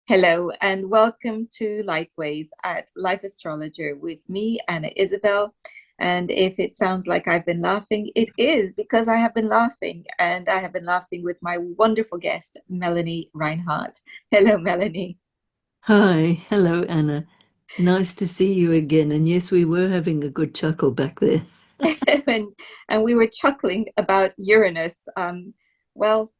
Hello and welcome to Lightways at Life Astrologer with me, Anna Isabel. And if it sounds like I've been laughing, it is because I have been laughing, and I have been laughing with my wonderful guest, Melanie Reinhart. Hello, Melanie. Hi, hello Anna. Nice to see you again. And yes, we were having a good chuckle back there. and, and we were chuckling about Uranus. Well,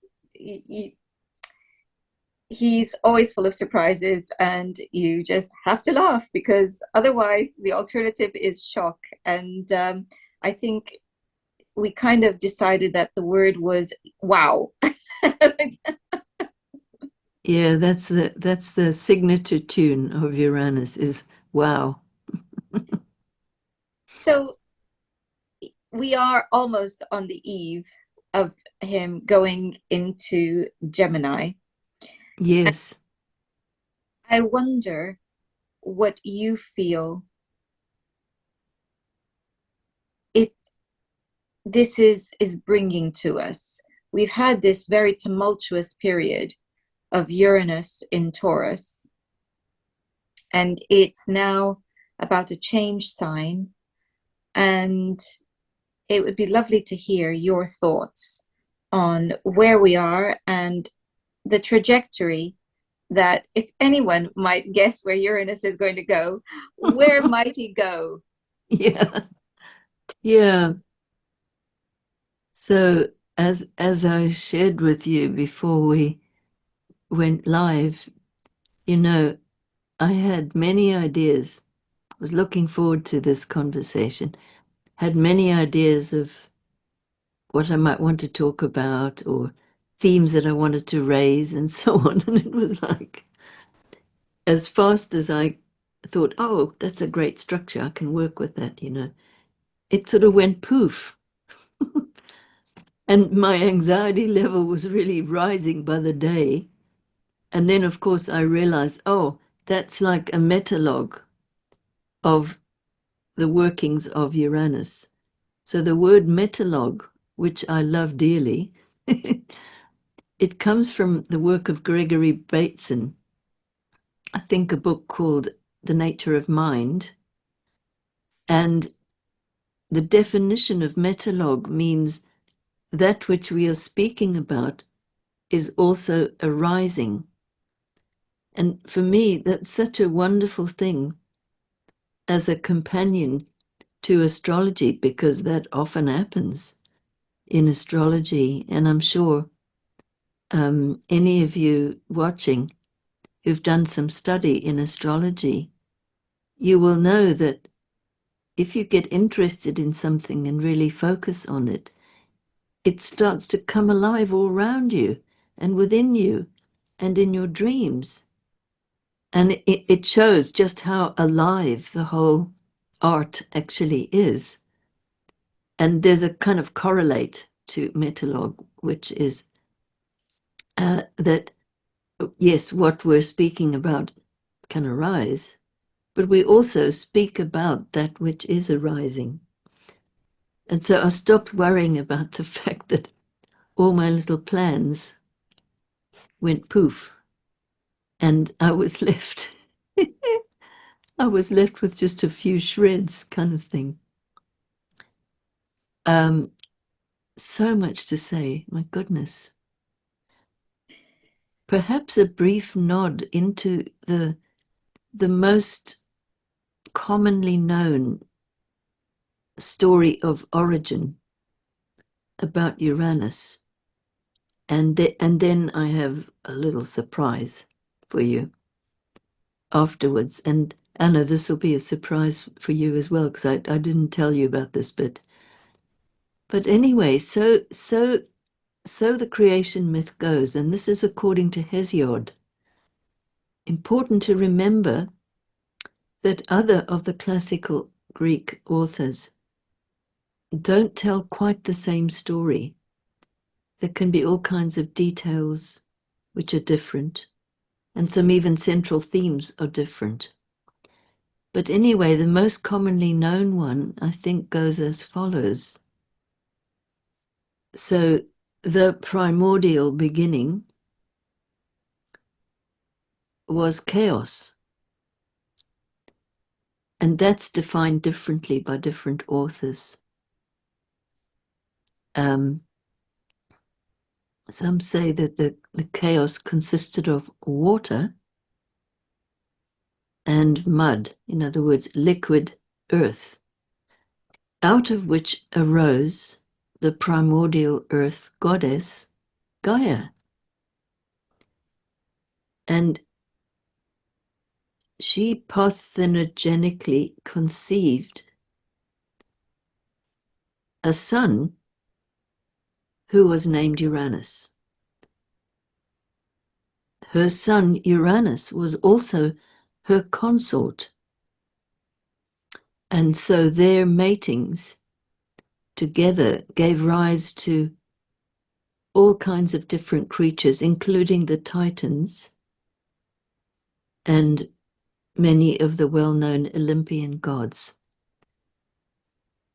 he's always full of surprises, and you just have to laugh because otherwise the alternative is shock. And I think we kind of decided that the word was wow. Yeah, that's the signature tune of Uranus is wow. So we are almost on the eve of him going into Gemini. Yes. I wonder what you feel it this is bringing to us. We've had this very tumultuous period of Uranus in Taurus, and it's now about to change sign. And it would be lovely to hear your thoughts on where we are and the trajectory, that if anyone might guess where Uranus is going to go, where might he go? Yeah. Yeah. So as I shared with you before we went live, you know, I had many ideas. I was looking forward to this conversation. Had many ideas of what I might want to talk about or themes that I wanted to raise and so on. And it was like, as fast as I thought, oh, that's a great structure, I can work with that. It sort of went poof. And my anxiety level was really rising by the day. And then, of course, I realized, oh, that's like a metalogue of the workings of Uranus. So the word metalogue, which I love dearly, it comes from the work of Gregory Bateson, I think a book called The Nature of Mind. And the definition of metalogue means that which we are speaking about is also arising. And for me, that's such a wonderful thing as a companion to astrology, because that often happens in astrology. And I'm sure any of you watching who've done some study in astrology, you will know that if you get interested in something and really focus on it, it starts to come alive all around you and within you and in your dreams. And it shows just how alive the whole art actually is. And there's a kind of correlate to metalogue, which is that, yes, what we're speaking about can arise, but we also speak about that which is arising. And so I stopped worrying about the fact that all my little plans went poof, and I was left. I was left with just a few shreds, kind of thing. Um, so much to say, my goodness. Perhaps a brief nod into the most commonly known story of origin about Uranus. And then I have a little surprise for you afterwards. And Anna, this will be a surprise for you as well, because I didn't tell you about this bit. But anyway, so the creation myth goes, and this is according to Hesiod. Important to remember that other of the classical Greek authors don't tell quite the same story. There can be all kinds of details which are different, and some even central themes are different. But anyway, the most commonly known one, I think, goes as follows. So, the primordial beginning was chaos. And that's defined differently by different authors. Some say that the chaos consisted of water and mud, in other words, liquid earth, out of which arose the primordial earth goddess, Gaia. And she parthenogenically conceived a son who was named Uranus. Her son Uranus was also her consort. And so their matings together gave rise to all kinds of different creatures, including the Titans and many of the well-known Olympian gods.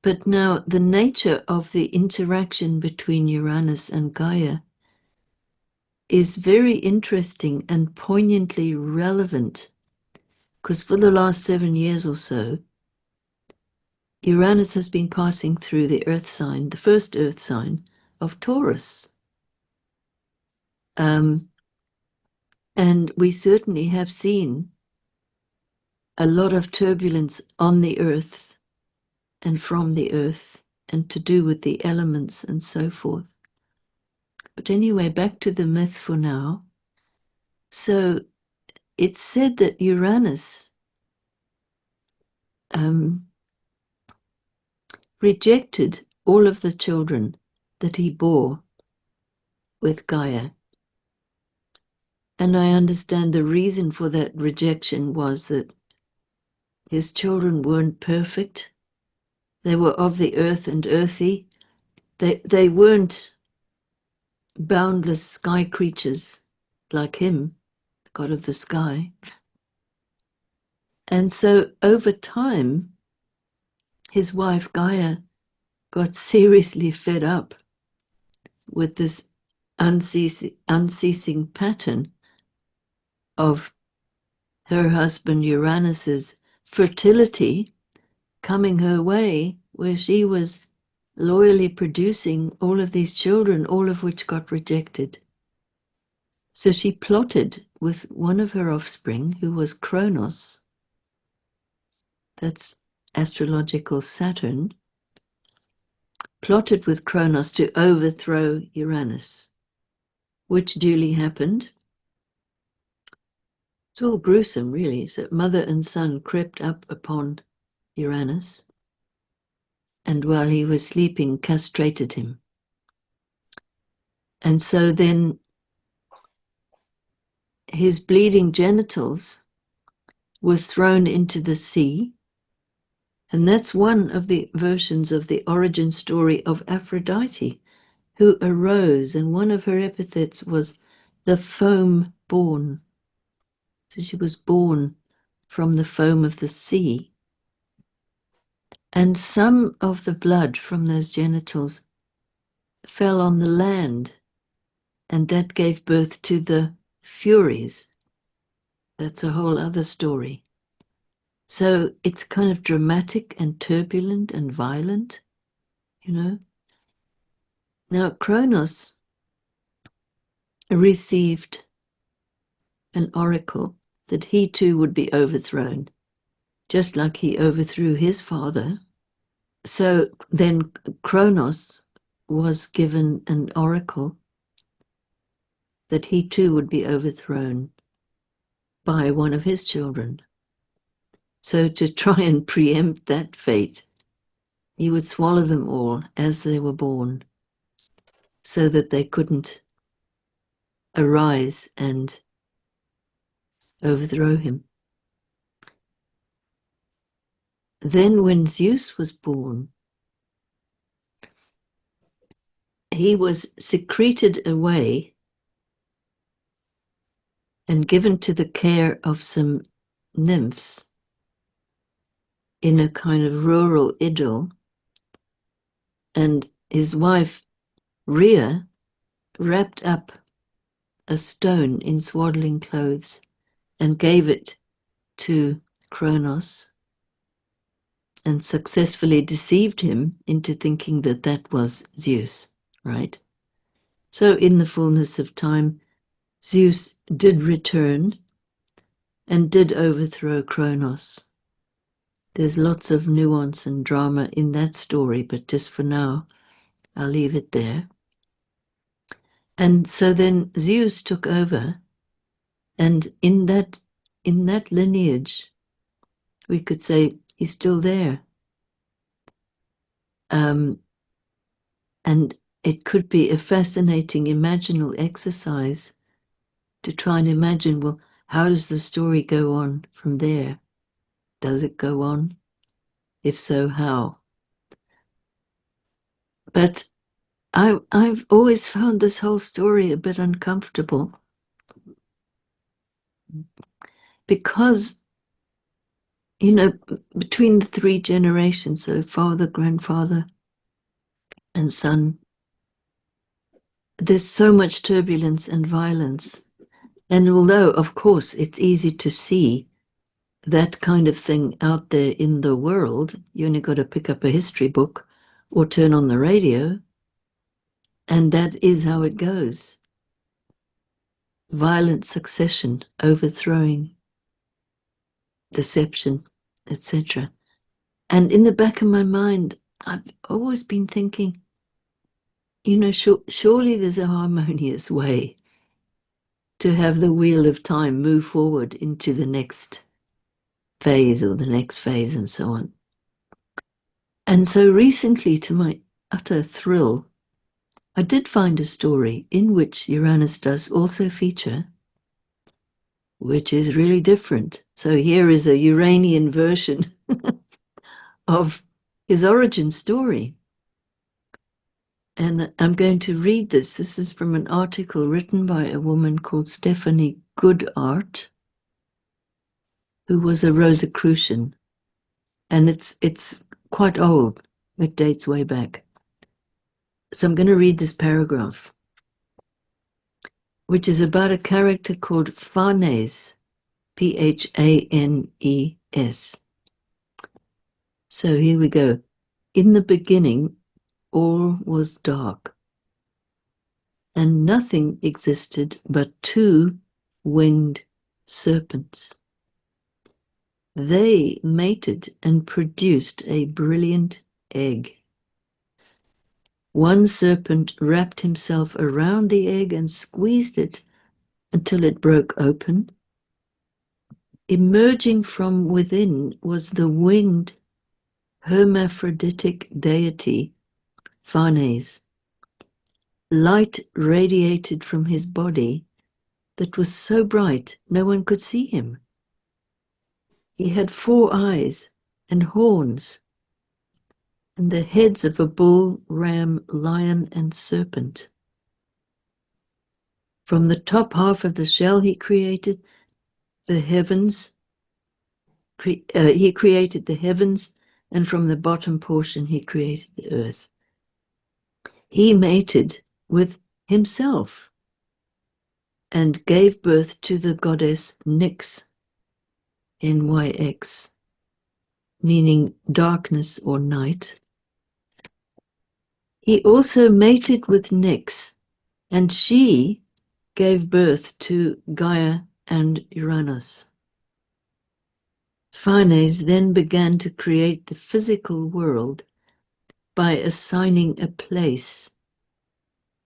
But now the nature of the interaction between Uranus and Gaia is very interesting and poignantly relevant, because for the last 7 years or so, Uranus has been passing through the earth sign, the first earth sign of Taurus. And we certainly have seen a lot of turbulence on the earth and from the earth, and to do with the elements and so forth. But anyway, back to the myth for now. So it's said that Uranus rejected all of the children that he bore with Gaia. And I understand the reason for that rejection was that his children weren't perfect. They were of the earth and earthy. They weren't boundless sky creatures like him, the god of the sky. And so over time, his wife Gaia got seriously fed up with this unceasing pattern of her husband Uranus's fertility coming her way, where she was loyally producing all of these children, all of which got rejected. So she plotted with one of her offspring, who was Kronos, that's astrological Saturn, plotted with Kronos to overthrow Uranus, which duly happened. It's all gruesome, really. So mother and son crept up upon Uranus, and while he was sleeping, castrated him. And so then his bleeding genitals were thrown into the sea. And that's one of the versions of the origin story of Aphrodite, who arose, and one of her epithets was the foam born. So she was born from the foam of the sea. And some of the blood from those genitals fell on the land, and that gave birth to the Furies. That's a whole other story. So it's kind of dramatic and turbulent and violent, you know. Now, Kronos received an oracle that he too would be overthrown, just like he overthrew his father. So then Kronos was given an oracle that he too would be overthrown by one of his children. So to try and preempt that fate, he would swallow them all as they were born, so that they couldn't arise and overthrow him. Then when Zeus was born, he was secreted away and given to the care of some nymphs in a kind of rural idyll, and his wife Rhea wrapped up a stone in swaddling clothes and gave it to Kronos and successfully deceived him into thinking that that was Zeus, right? So in the fullness of time, Zeus did return and did overthrow Kronos. There's lots of nuance and drama in that story, but just for now, I'll leave it there. And so then Zeus took over, and in that lineage, we could say he's still there. And it could be a fascinating imaginal exercise to try and imagine, well, how does the story go on from there? Does it go on? If so, how? But I've always found this whole story a bit uncomfortable because, you know, between the three generations, so father, grandfather, and son, there's so much turbulence and violence. And although, of course, it's easy to see that kind of thing out there in the world, you only got to pick up a history book or turn on the radio, and that is how it goes. Violent succession, overthrowing, deception, etc. And in the back of my mind, I've always been thinking, you know, surely there's a harmonious way to have the wheel of time move forward into the next phase or the next phase and so on. And so recently, to my utter thrill, I did find a story in which Uranus does also feature, which is really different. So here is a Uranian version of his origin story. And I'm going to read this. This is from an article written by a woman called Stephanie Goodart, who was a Rosicrucian. And it's quite old. It dates way back. So I'm going to read this paragraph, which is about a character called Phanes, Phanes. So here we go. In the beginning, all was dark, and nothing existed but two winged serpents. They mated and produced a brilliant egg. One serpent wrapped himself around the egg and squeezed it until it broke open. Emerging from within was the winged hermaphroditic deity Phanes. Light radiated from his body that was so bright no one could see him. He had 4 eyes and horns, and the heads of a bull, ram, lion, and serpent. From the top half of the shell he created the heavens. He created the heavens, and from the bottom portion he created the earth. He mated with himself and gave birth to the goddess Nyx, Nyx, meaning darkness or night. He also mated with Nyx, and she gave birth to Gaia and Uranus. Phanes then began to create the physical world by assigning a place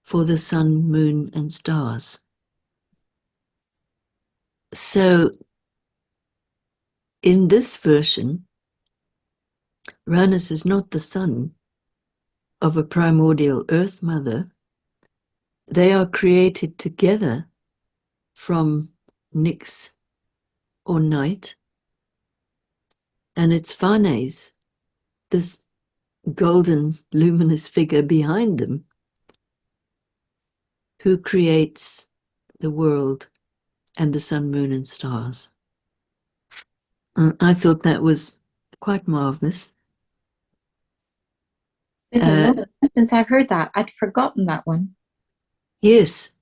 for the sun, moon, and stars. So, in this version, Uranus is not the son of a primordial Earth Mother. They are created together from Nyx or night, and it's Phanes, this golden luminous figure behind them, who creates the world and the sun, moon, and stars. I thought that was quite marvelous. It's been a long time since I've heard that. I'd forgotten that one. Yes.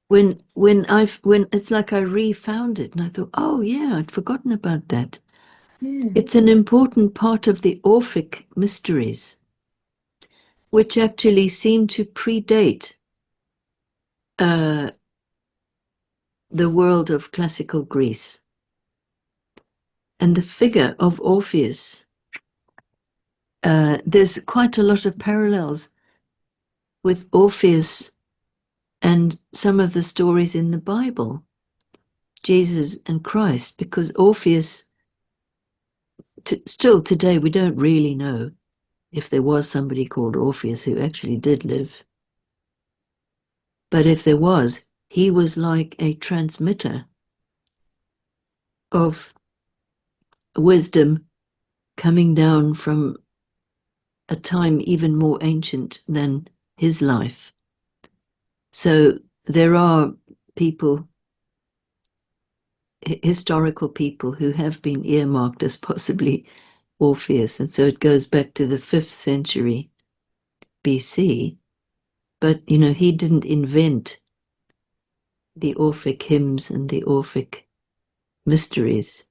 when it's like I refound it and I thought, oh yeah, I'd forgotten about that. Yeah. It's an important part of the Orphic mysteries, which actually seem to predate the world of classical Greece. And the figure of Orpheus, there's quite a lot of parallels with Orpheus and some of the stories in the Bible, Jesus and Christ, because Orpheus, still today, we don't really know if there was somebody called Orpheus who actually did live. But if there was, he was like a transmitter of wisdom coming down from a time even more ancient than his life. So there are people, historical people, who have been earmarked as possibly Orpheus, and so it goes back to the 5th century BC. But, he didn't invent the Orphic hymns and the Orphic mysteries,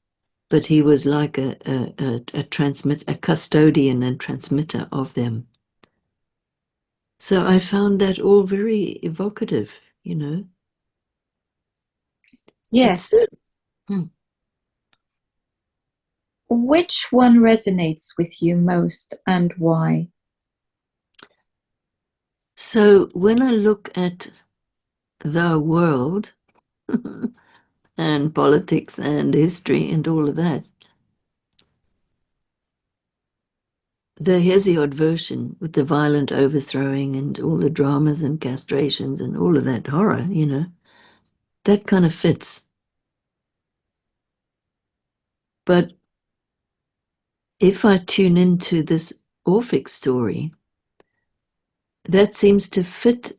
but he was like a custodian and transmitter of them. So I found that all very evocative, Yes. Hmm. Which one resonates with you most and why? So when I look at the world and politics and history and all of that, the Hesiod version with the violent overthrowing and all the dramas and castrations and all of that horror, that kind of fits. But if I tune into this Orphic story, that seems to fit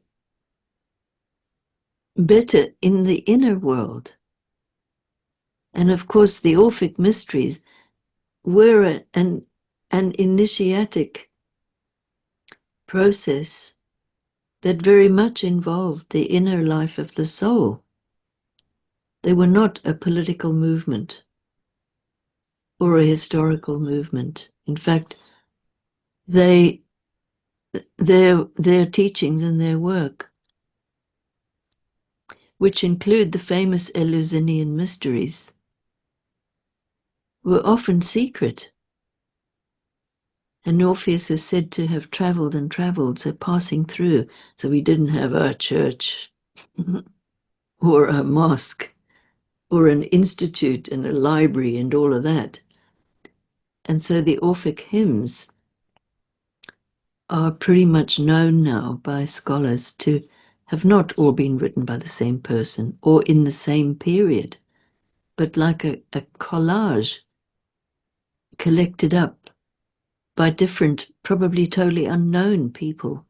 better in the inner world. And of course, the Orphic mysteries were an initiatic process that very much involved the inner life of the soul. They were not a political movement or a historical movement. In fact, their teachings and their work, which include the famous Eleusinian mysteries, were often secret. And Orpheus is said to have traveled and traveled, so passing through. So we didn't have a church or a mosque or an institute and a library and all of that. And so the Orphic hymns are pretty much known now by scholars to have not all been written by the same person or in the same period, but like a collage collected up by different, probably totally unknown people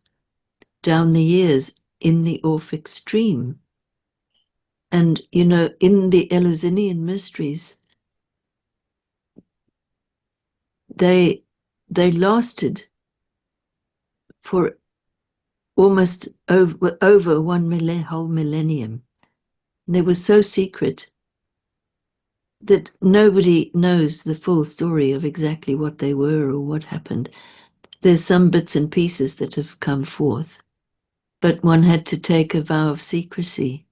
down the years in the Orphic stream. And, in the Eleusinian mysteries, they lasted for almost over whole millennium. They were so secret that nobody knows the full story of exactly what they were or what happened. There's some bits and pieces that have come forth, but one had to take a vow of secrecy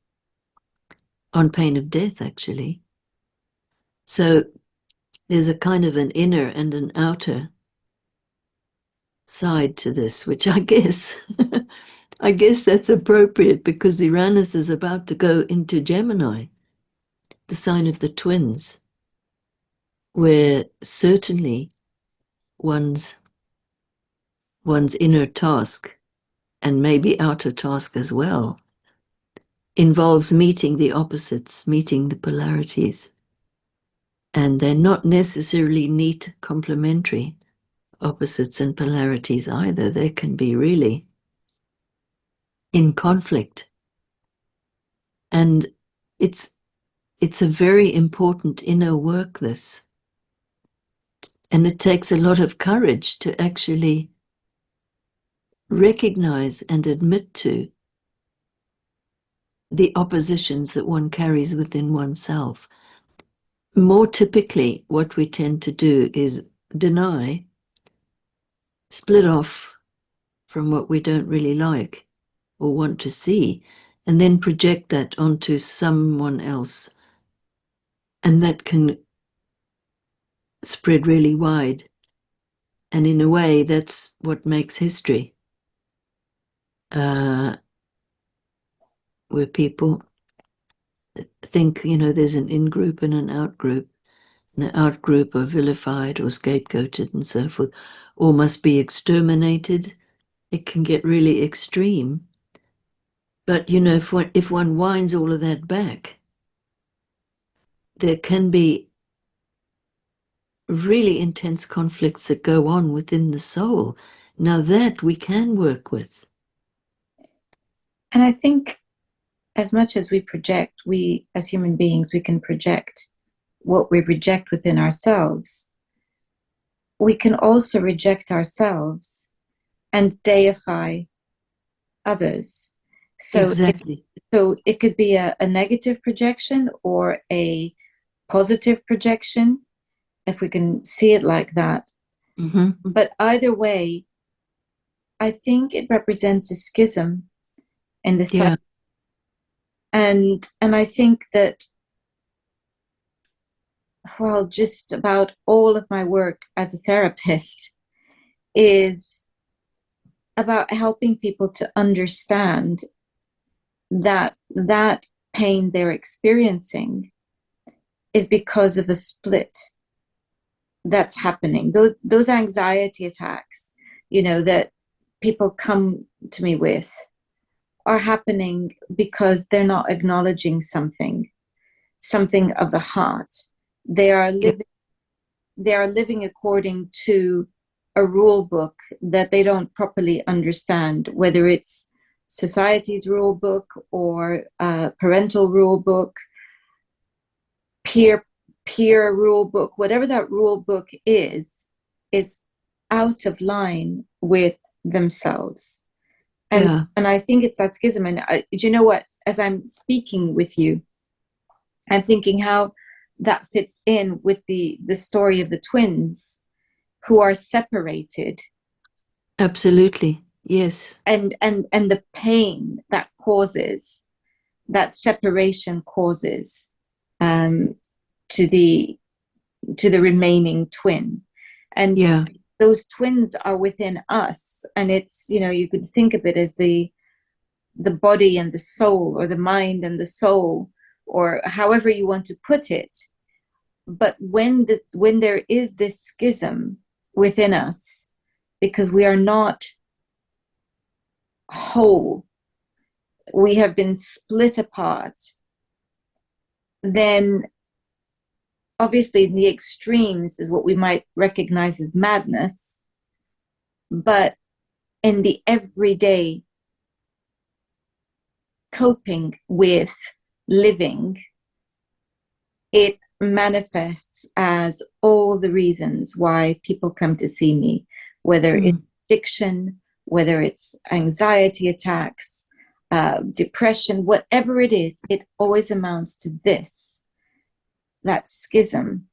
on pain of death, actually. So there's a kind of an inner and an outer side to this, which I guess I guess that's appropriate because Uranus is about to go into Gemini, the sign of the twins, where certainly one's inner task and maybe outer task as well involves meeting the opposites, meeting the polarities. And they're not necessarily neat complementary opposites and polarities either. They can be really in conflict. And it's a very important inner work, this. And it takes a lot of courage to actually recognize and admit to the oppositions that one carries within oneself. More typically, what we tend to do is deny, split off from what we don't really like or want to see, and then project that onto someone else. And that can spread really wide. And in a way, that's what makes history, where people think, there's an in-group and an out-group. And the out-group are vilified or scapegoated and so forth, or must be exterminated. It can get really extreme. But, if one winds all of that back, there can be really intense conflicts that go on within the soul. Now that we can work with. And I think as much as we project, we as human beings, we can project what we reject within ourselves. We can also reject ourselves and deify others. So Exactly. it could be a negative projection or a positive projection, if we can see it like that. Mm-hmm. But either way, I think it represents a schism in the psyche. Yeah. And I think that, well, just about all of my work as a therapist is about helping people to understand that that pain they're experiencing is because of a split that's happening. Those anxiety attacks, that people come to me with are happening because they're not acknowledging something of the heart. They are Yeah. living according to a rule book that they don't properly understand, whether it's society's rule book or parental rule book, peer rule book, whatever that rule book is out of line with themselves. And Yeah. and I think it's that schism. And do you know what? As I'm speaking with you, I'm thinking how that fits in with the story of the twins who are separated, Absolutely. Yes. and the pain that causes, that separation causes, um, to the remaining twin. And Yeah. those twins are within us, and it's, you could think of it as the body and the soul, or the mind and the soul, or however you want to put it. But when there is this schism within us, because we are not whole, we have been split apart, then obviously the extremes is what we might recognize as madness. But in the everyday coping with living, it manifests as all the reasons why people come to see me, whether it's addiction, whether it's anxiety attacks, depression, whatever it is, it always amounts to this, that schism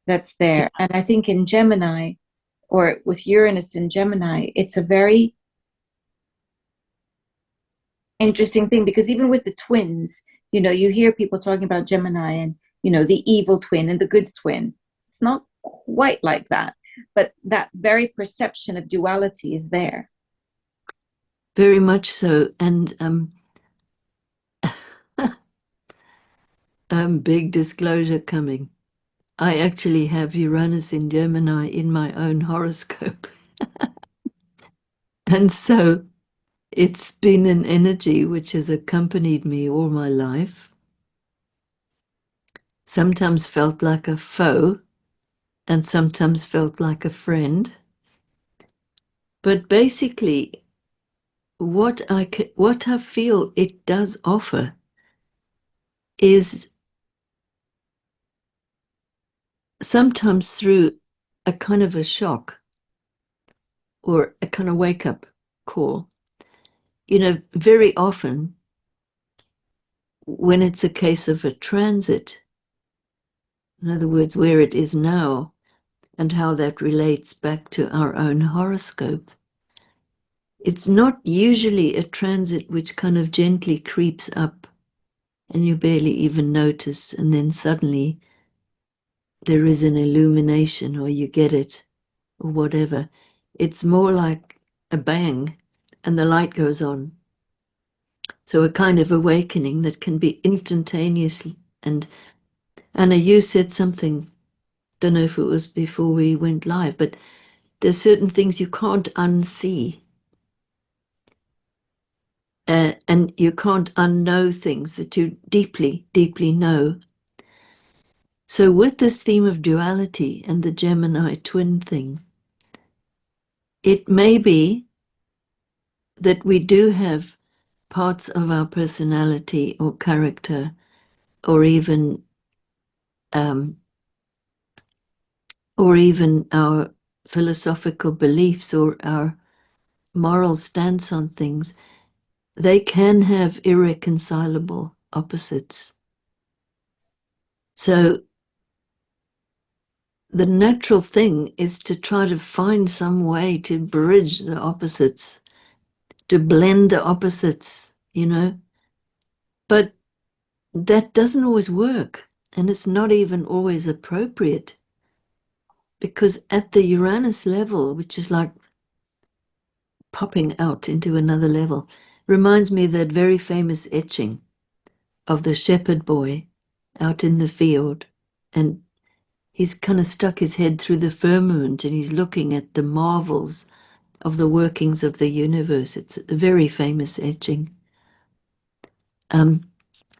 that's there. And I think in Gemini, or with Uranus in Gemini, it's a very interesting thing, because even with the twins, you hear people talking about Gemini and, the evil twin and the good twin. It's not quite like that, but that very perception of duality is there. Very much so. And big disclosure coming. I actually have Uranus in Gemini in my own horoscope. And so it's been an energy which has accompanied me all my life. Sometimes felt like a foe and sometimes felt like a friend. But basically, what I feel it does offer is sometimes through a kind of a shock or a kind of wake-up call. Very often when it's a case of a transit, in other words, where it is now and how that relates back to our own horoscope, it's not usually a transit which kind of gently creeps up and you barely even notice, and then suddenly there is an illumination or you get it or whatever. It's more like a bang and the light goes on. So a kind of awakening that can be instantaneous. And Anna, you said something, don't know if it was before we went live, but there's certain things you can't unsee. And you can't unknow things that you deeply, deeply know. So with this theme of duality and the Gemini twin thing, it may be that we do have parts of our personality or character or even our philosophical beliefs or our moral stance on things, they can have irreconcilable opposites. So the natural thing is to try to find some way to bridge the opposites, to blend the opposites, you know. But that doesn't always work, and it's not even always appropriate, because at the Uranus level, which is like popping out into another level, reminds me of that very famous etching of the shepherd boy out in the field, and he's kind of stuck his head through the firmament and he's looking at the marvels of the workings of the universe. It's a very famous etching. And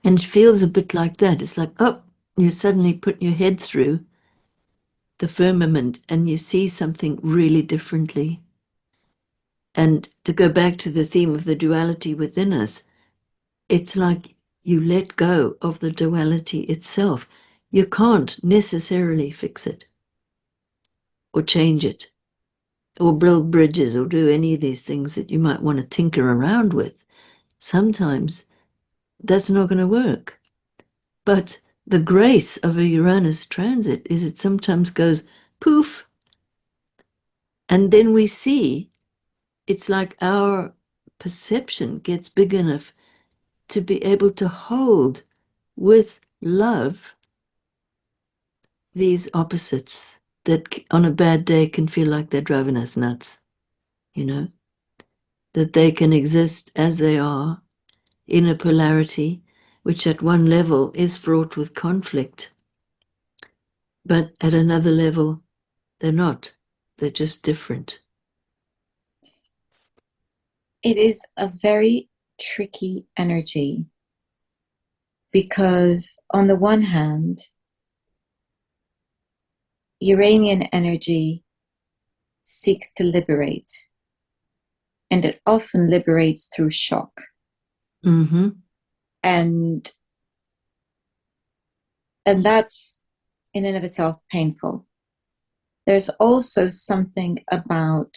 it feels a bit like that. It's like, oh, you suddenly put your head through the firmament and you see something really differently. And to go back to the theme of the duality within us, it's like you let go of the duality itself. You can't necessarily fix it or change it or build bridges or do any of these things that you might want to tinker around with. Sometimes that's not going to work. But the grace of a Uranus transit is it sometimes goes poof, and then we see it's like our perception gets big enough to be able to hold with love these opposites that on a bad day can feel like they're driving us nuts, you know, that they can exist as they are in a polarity which at one level is fraught with conflict, but at another level they're not. They're just different. It is a very tricky energy because on the one hand, Uranian energy seeks to liberate, and it often liberates through shock. Mm-hmm. And that's in and of itself painful. There's also something about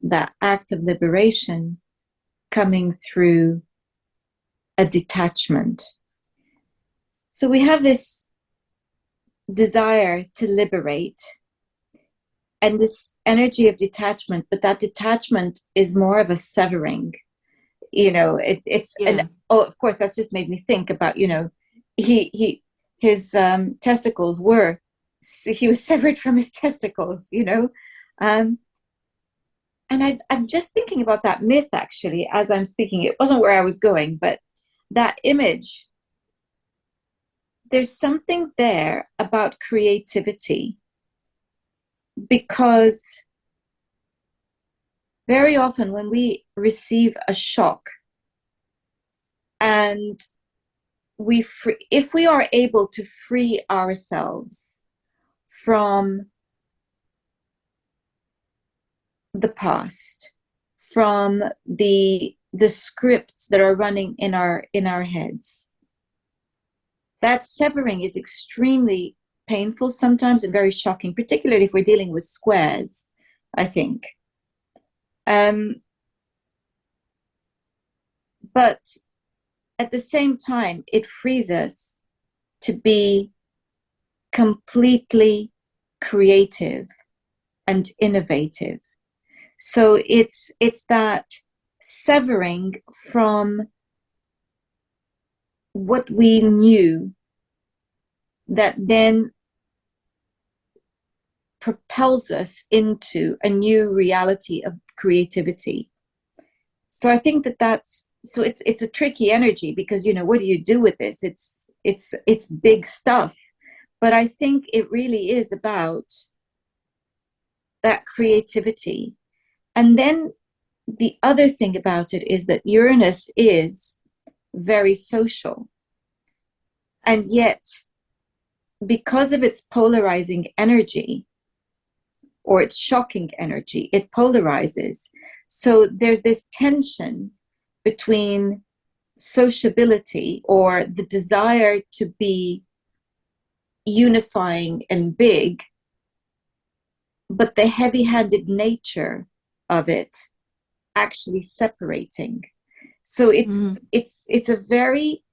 that act of liberation coming through a detachment. So we have this desire to liberate and this energy of detachment, but that detachment is more of a severing. You know, it's Yeah. and oh, of course, that's just made me think about, you know, his testicles were, he was severed from his testicles, you know. And I'm just thinking about that myth actually as I'm speaking. It wasn't where I was going, but that image, there's something there about creativity, because very often when we receive a shock and if we are able to free ourselves from the past, from the scripts that are running in our heads, that severing is extremely painful sometimes and very shocking, particularly if we're dealing with squares, I think. But at the same time, it frees us to be completely creative and innovative. So it's that severing from what we knew that then propels us into a new reality of creativity. So I think that that's so it's a tricky energy because what do you do with this? It's big stuff. But I think it really is about that creativity. And then the other thing about it is that Uranus is very social. And yet, because of its polarizing energy or its shocking energy, it polarizes. So there's this tension between sociability or the desire to be unifying and big, but the heavy-handed nature of it actually separating. So it's a very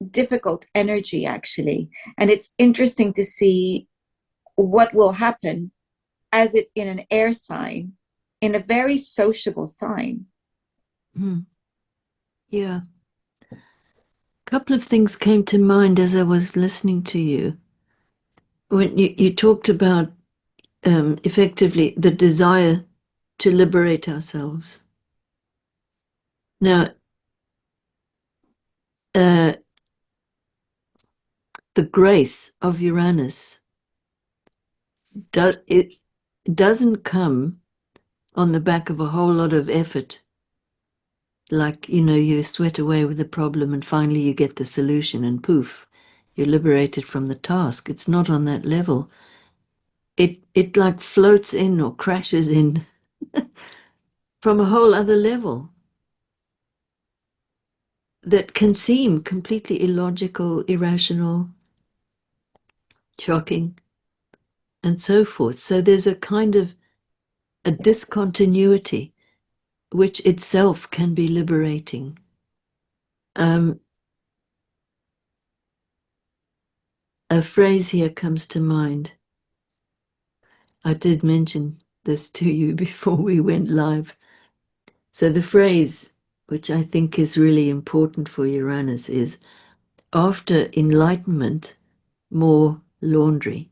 difficult energy actually, and it's interesting to see what will happen as it's in an air sign, in a very sociable sign. Yeah. A couple of things came to mind as I was listening to you. When you talked about effectively the desire to liberate ourselves. Now, the grace of Uranus it doesn't come on the back of a whole lot of effort. Like, you sweat away with the problem and finally you get the solution and poof, you're liberated from the task. It's not on that level. It like floats in or crashes in from a whole other level that can seem completely illogical, irrational, shocking, and so forth. So there's a kind of a discontinuity which itself can be liberating. A phrase here comes to mind. I did mention this to you before we went live. So the phrase, which I think is really important for Uranus, is after enlightenment, more laundry.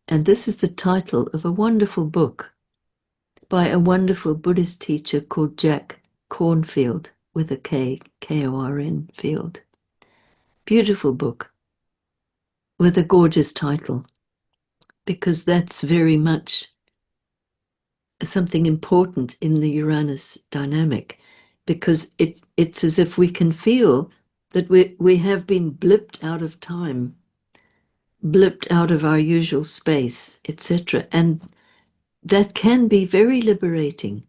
And this is the title of a wonderful book by a wonderful Buddhist teacher called Jack Kornfield, with a K, K-O-R-N, Field. Beautiful book with a gorgeous title, because that's very much something important in the Uranus dynamic, because it's as if we can feel that we have been blipped out of time, blipped out of our usual space, etc. And that can be very liberating.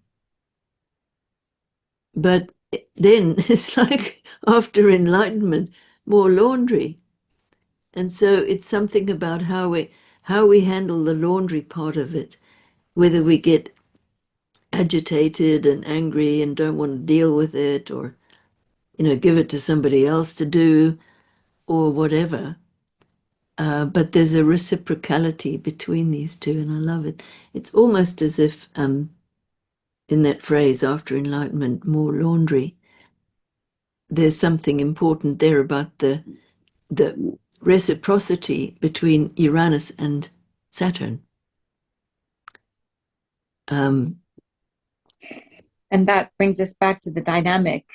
But then it's like after enlightenment, more laundry. And so it's something about how we handle the laundry part of it, whether we get agitated and angry and don't want to deal with it, or give it to somebody else to do, or whatever. But there's a reciprocality between these two, and I love it. It's almost as if in that phrase, after enlightenment, more laundry, there's something important there about the reciprocity between Uranus and Saturn. And that brings us back to the dynamic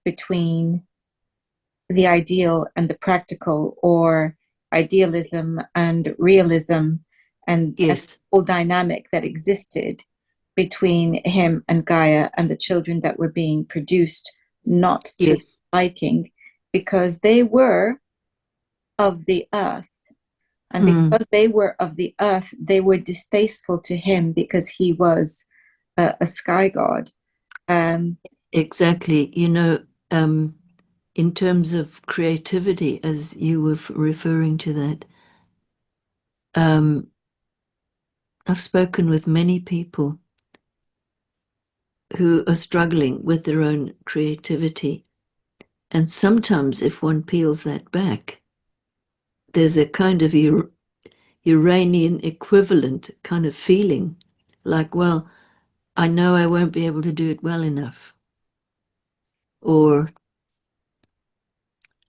between the ideal and the practical, or idealism and realism, and Yes. the whole dynamic that existed between him and Gaia and the children that were being produced, not to Yes. liking, because they were of the earth. And because they were of the earth, they were distasteful to him because he was a sky god. Exactly. In terms of creativity, as you were referring to that, I've spoken with many people who are struggling with their own creativity. And sometimes if one peels that back, there's a kind of Uranian equivalent kind of feeling, like, well, I know I won't be able to do it well enough, or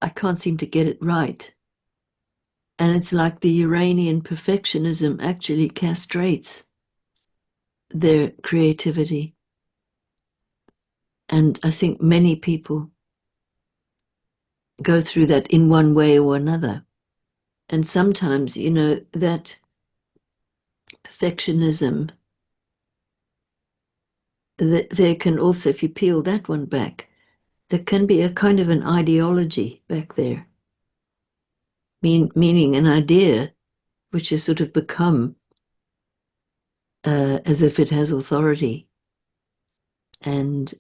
I can't seem to get it right. And it's like the Uranian perfectionism actually castrates their creativity. And I think many people go through that in one way or another. And sometimes, you know, that perfectionism, there can also, if you peel that one back, there can be a kind of an ideology back there, meaning an idea which has sort of become as if it has authority, and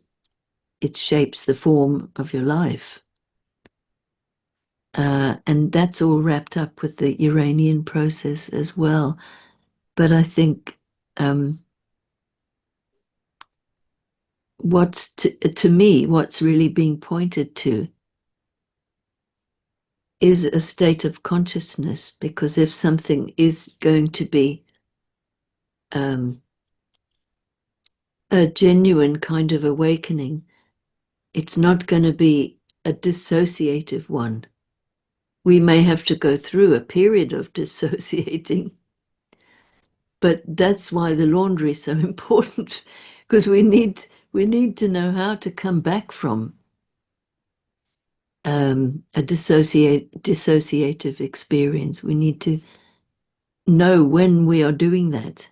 it shapes the form of your life. And that's all wrapped up with the Uranian process as well. But I think what's to me, what's really being pointed to is a state of consciousness, because if something is going to be a genuine kind of awakening, it's not going to be a dissociative one. We may have to go through a period of dissociating, but that's why the laundry is so important, because we need to know how to come back from a dissociative experience. We need to know when we are doing that.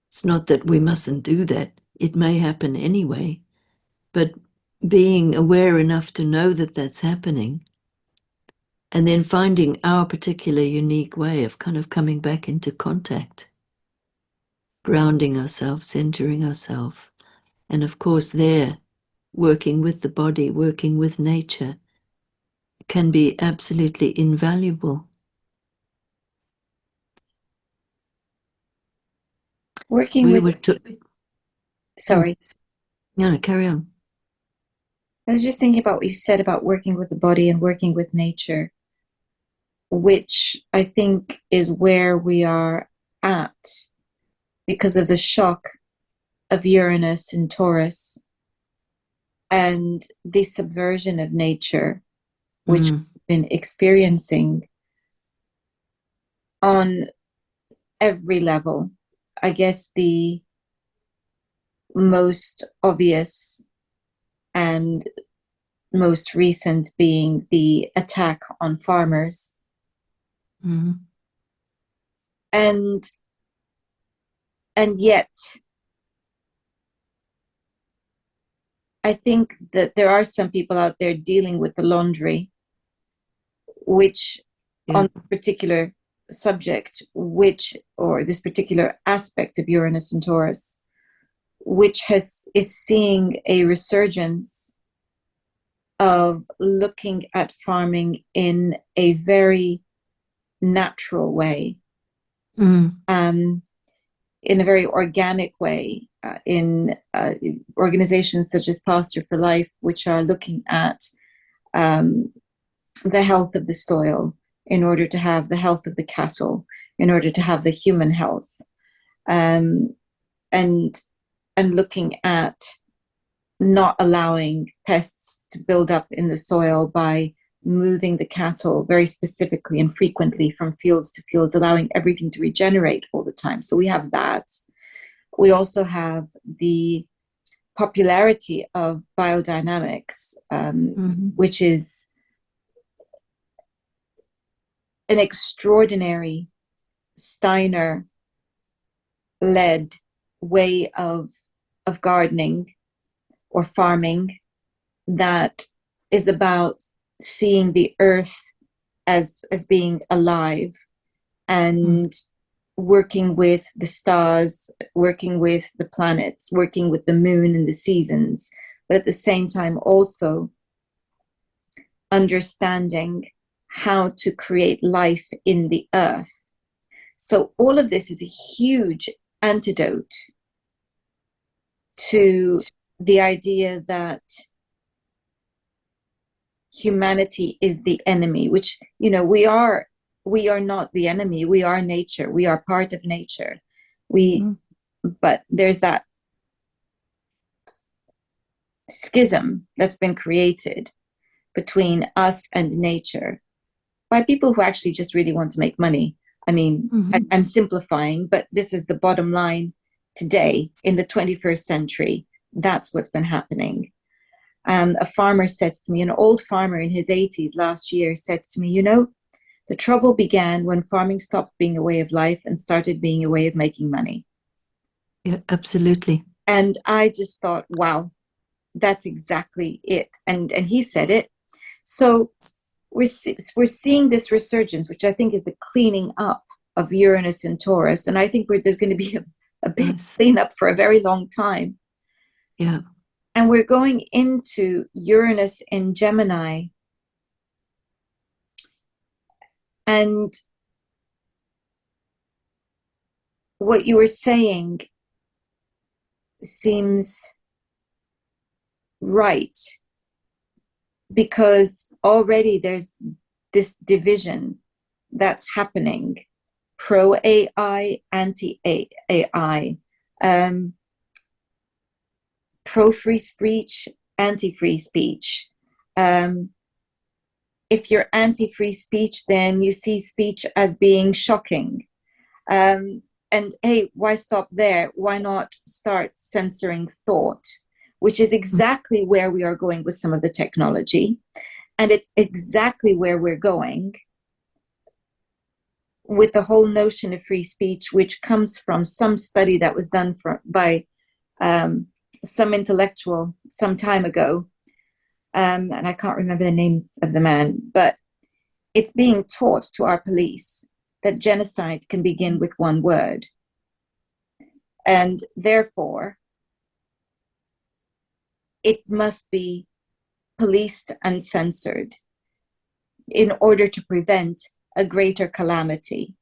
It's not that we mustn't do that. It may happen anyway, but being aware enough to know that that's happening, and then finding our particular unique way of kind of coming back into contact, grounding ourselves, centering ourselves. And of course, there, working with the body, working with nature, can be absolutely invaluable. Working with, Oh, sorry, no, carry on. I was just thinking about what you said about working with the body and working with nature, which I think is where we are at because of the shock of Uranus in Taurus and the subversion of nature, which we've been experiencing on every level. I guess the most obvious and most recent being the attack on farmers. And yet I think that there are some people out there dealing with the laundry, which on this particular subject, or this particular aspect of Uranus and Taurus, which is seeing a resurgence of looking at farming in a very natural way, in a very organic way, in organizations such as Pasture for Life, which are looking at the health of the soil in order to have the health of the cattle, in order to have the human health, and looking at not allowing pests to build up in the soil by moving the cattle very specifically and frequently from fields to fields, allowing everything to regenerate all the time. So we have that. We also have the popularity of biodynamics, which is an extraordinary Steiner-led way of gardening or farming that is about seeing the earth as being alive and working with the stars, working with the planets, working with the moon and the seasons, but at the same time also understanding how to create life in the earth. So all of this is a huge antidote to the idea that humanity is the enemy, which, we are not the enemy. We are nature. We are part of nature. But there's that schism that's been created between us and nature by people who actually just really want to make money. I mean, I'm simplifying, but this is the bottom line today in the 21st century. That's what's been happening. A farmer said to me, an old farmer in his 80s last year said to me, the trouble began when farming stopped being a way of life and started being a way of making money. Yeah, absolutely. And I just thought, wow, that's exactly it. And he said it. So we're seeing this resurgence, which I think is the cleaning up of Uranus and Taurus. And I think there's going to be a big cleanup for a very long time. Yeah. And we're going into Uranus in Gemini. And what you were saying seems right, because already there's this division that's happening: pro AI, anti AI, pro free speech, anti free speech. If you're anti free speech, then you see speech as being shocking. And hey, why stop there? Why not start censoring thought? Which is exactly where we are going with some of the technology. And it's exactly where we're going with the whole notion of free speech, which comes from some study that was done by some intellectual some time ago. And I can't remember the name of the man, but it's being taught to our police that genocide can begin with one word. And therefore, it must be policed and censored in order to prevent a greater calamity.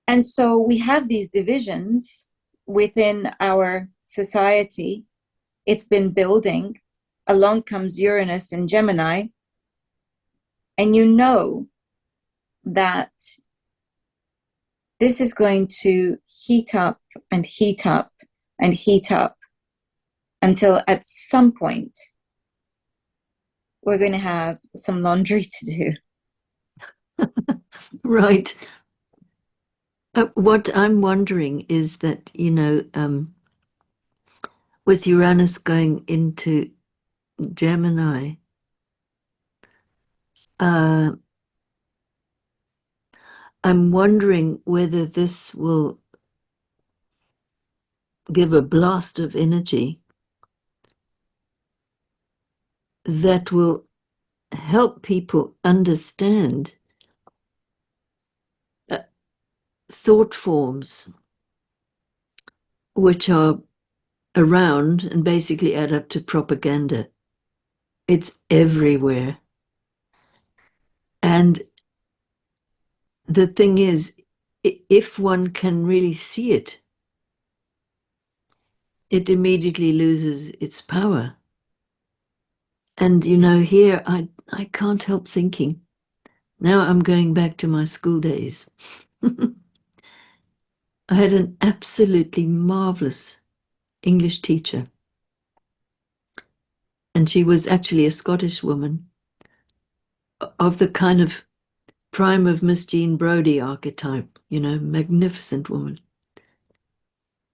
And so we have these divisions within our society. It's been building. Along comes Uranus in Gemini. And you know that this is going to heat up and heat up and heat up until at some point we're going to have some laundry to do. Right. What I'm wondering is that, with Uranus going into Gemini, I'm wondering whether this will give a blast of energy that will help people understand thought forms which are around and basically add up to propaganda. It's everywhere. And the thing is, if one can really see it, it immediately loses its power. And, here I can't help thinking, now I'm going back to my school days. I had an absolutely marvelous English teacher. And she was actually a Scottish woman of the kind of prime of Miss Jean Brodie archetype, magnificent woman.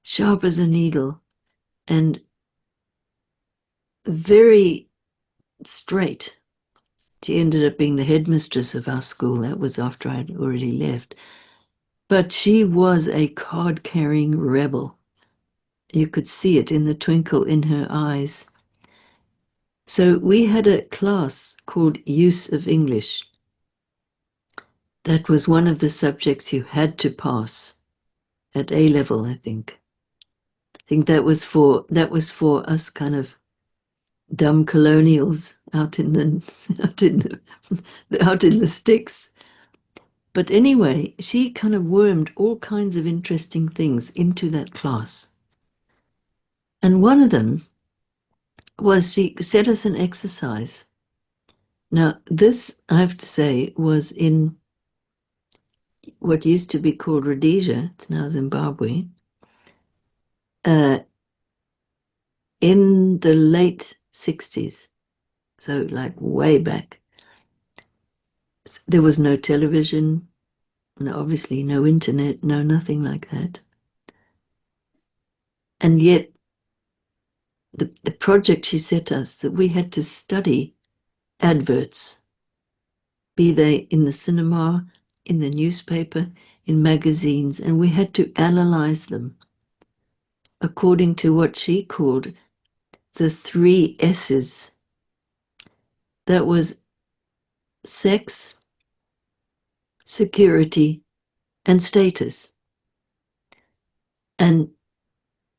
Sharp as a needle and very straight. She ended up being the headmistress of our school. That was after I'd already left. But she was a card-carrying rebel. You could see it in the twinkle in her eyes. So we had a class called Use of English. That was one of the subjects you had to pass at A level, I think. I think that was for us kind of dumb colonials out in the sticks. But anyway, she kind of wormed all kinds of interesting things into that class. And one of them was she set us an exercise Now, this, I have to say, was in what used to be called Rhodesia, it's now Zimbabwe, uh, in the late 60s, so like way back. There was no television, no, obviously no internet, no nothing like that. And yet, the project she set us, that we had to study adverts, be they in the cinema, in the newspaper, in magazines, and we had to analyze them according to what she called the 3 S's. That was sex, security, and status. And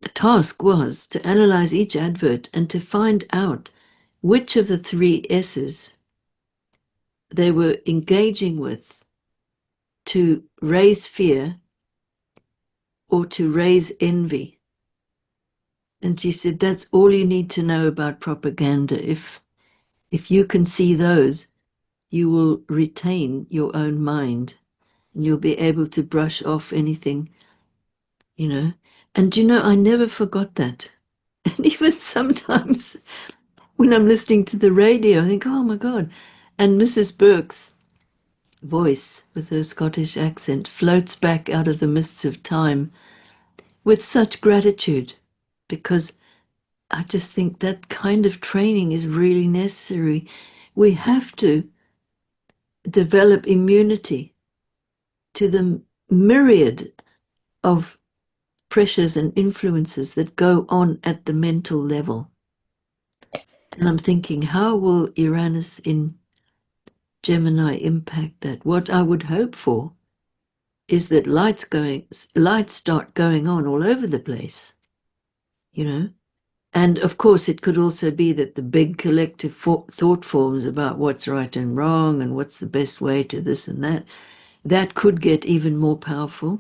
the task was to analyze each advert and to find out which of the 3 S's they were engaging with to raise fear or to raise envy. And she said, that's all you need to know about propaganda. If you can see those, you will retain your own mind and you'll be able to brush off anything, you know. And I never forgot that. And even sometimes when I'm listening to the radio, I think, oh my God. And Mrs. Burke's voice with her Scottish accent floats back out of the mists of time with such gratitude, because I just think that kind of training is really necessary. We have to develop immunity to the myriad of pressures and influences that go on at the mental level. And I'm thinking, how will Uranus in Gemini impact that? What I would hope for is that lights start going on all over the place, you know. And of course, it could also be that the big collective thought forms about what's right and wrong and what's the best way to this and that could get even more powerful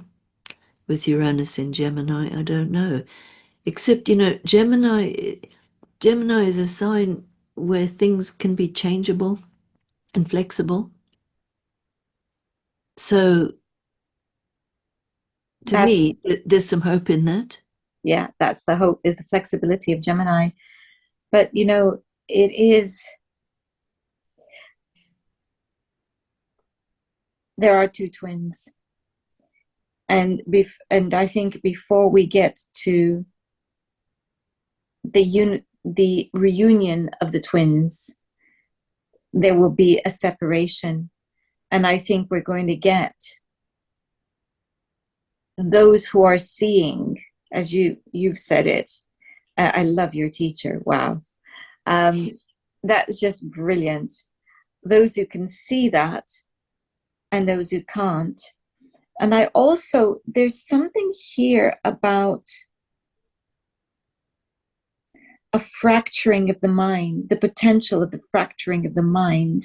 with Uranus in Gemini. I don't know. Except, Gemini is a sign where things can be changeable and flexible. So to That's, me, there's some hope in that. yeah, that's the hope, is the flexibility of Gemini. But it is, there are two twins. And I think before we get to the reunion of the twins, there will be a separation. And I think we're going to get those who are seeing, as you've said it. I love your teacher. Wow. That's just brilliant. Those who can see that and those who can't. And I also, there's something here about a fracturing of the mind, the potential of the fracturing of the mind,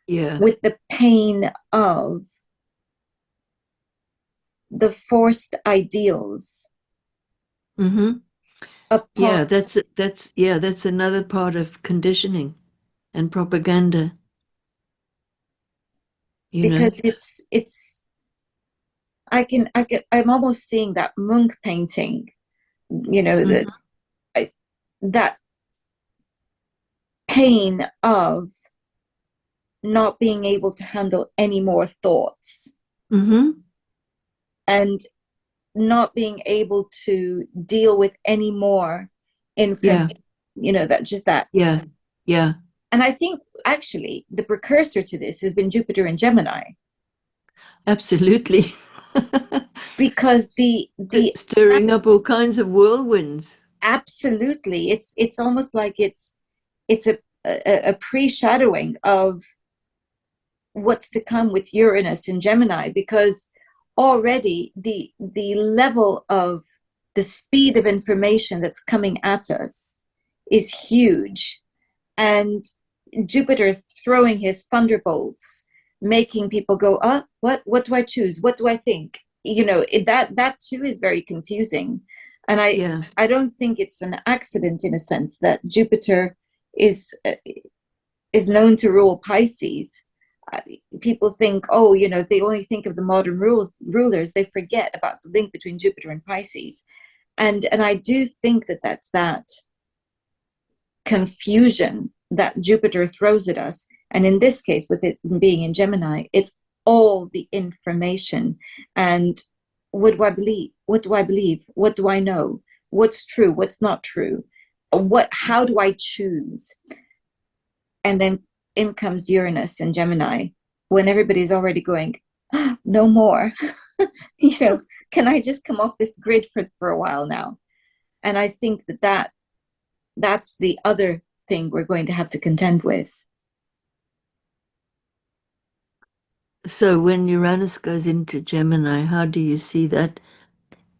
with the pain of the forced ideals. Mm-hmm. Yeah, that's another part of conditioning and propaganda. Because it's I'm almost seeing that Munch painting, mm-hmm. that pain of not being able to handle any more thoughts, Mm-hmm. and not being able to deal with any more information. That. Yeah. And I think actually the precursor to this has been Jupiter and Gemini. Absolutely. Because the stirring up all kinds of whirlwinds. Absolutely, it's almost like it's a pre-shadowing of what's to come with Uranus and Gemini, because already the level of the speed of information that's coming at us is huge, and Jupiter throwing his thunderbolts, making people go, what do I choose, what do I think, that too is very confusing. And I don't think it's an accident, in a sense, that Jupiter is is known to rule Pisces. People think, oh, they only think of the modern rulers. They forget about the link between Jupiter and Pisces. And I do think that that's that confusion that Jupiter throws at us. And in this case, with it being in Gemini, it's all the information. And what do I believe? What do I believe? What do I know? What's true? What's not true? How do I choose? And then in comes Uranus and Gemini, when everybody's already going, oh, no more. Can I just come off this grid for a while now? And I think that's the other thing we're going to have to contend with. So when Uranus goes into Gemini, how do you see that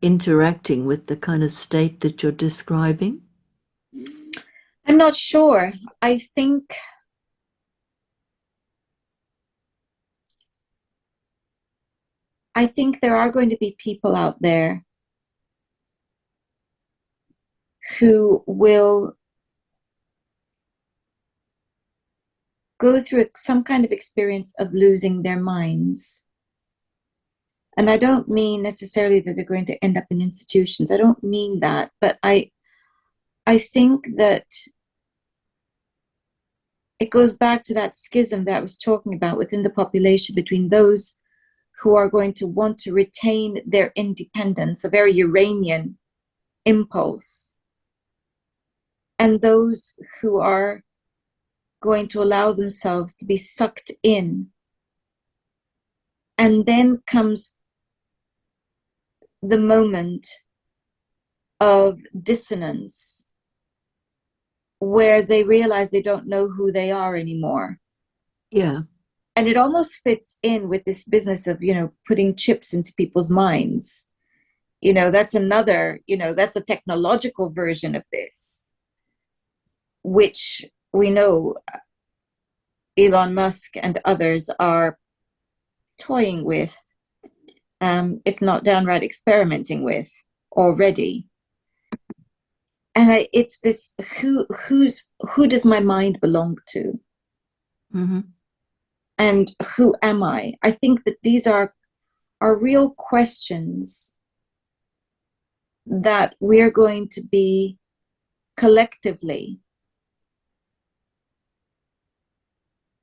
interacting with the kind of state that you're describing? I'm not sure. I think there are going to be people out there who will go through some kind of experience of losing their minds. And I don't mean necessarily that they're going to end up in institutions. I don't mean that, but I think that it goes back to that schism that I was talking about within the population between those who are going to want to retain their independence, a very Uranian impulse, and those who are going to allow themselves to be sucked in. And then comes the moment of dissonance where they realize they don't know who they are anymore. Yeah. And it almost fits in with this business of, putting chips into people's minds. That's another, that's a technological version of this, which we know Elon Musk and others are toying with, if not downright experimenting with already. And it's this, who does my mind belong to? Mm-hmm. And who am I? I think that these are real questions that we're going to be collectively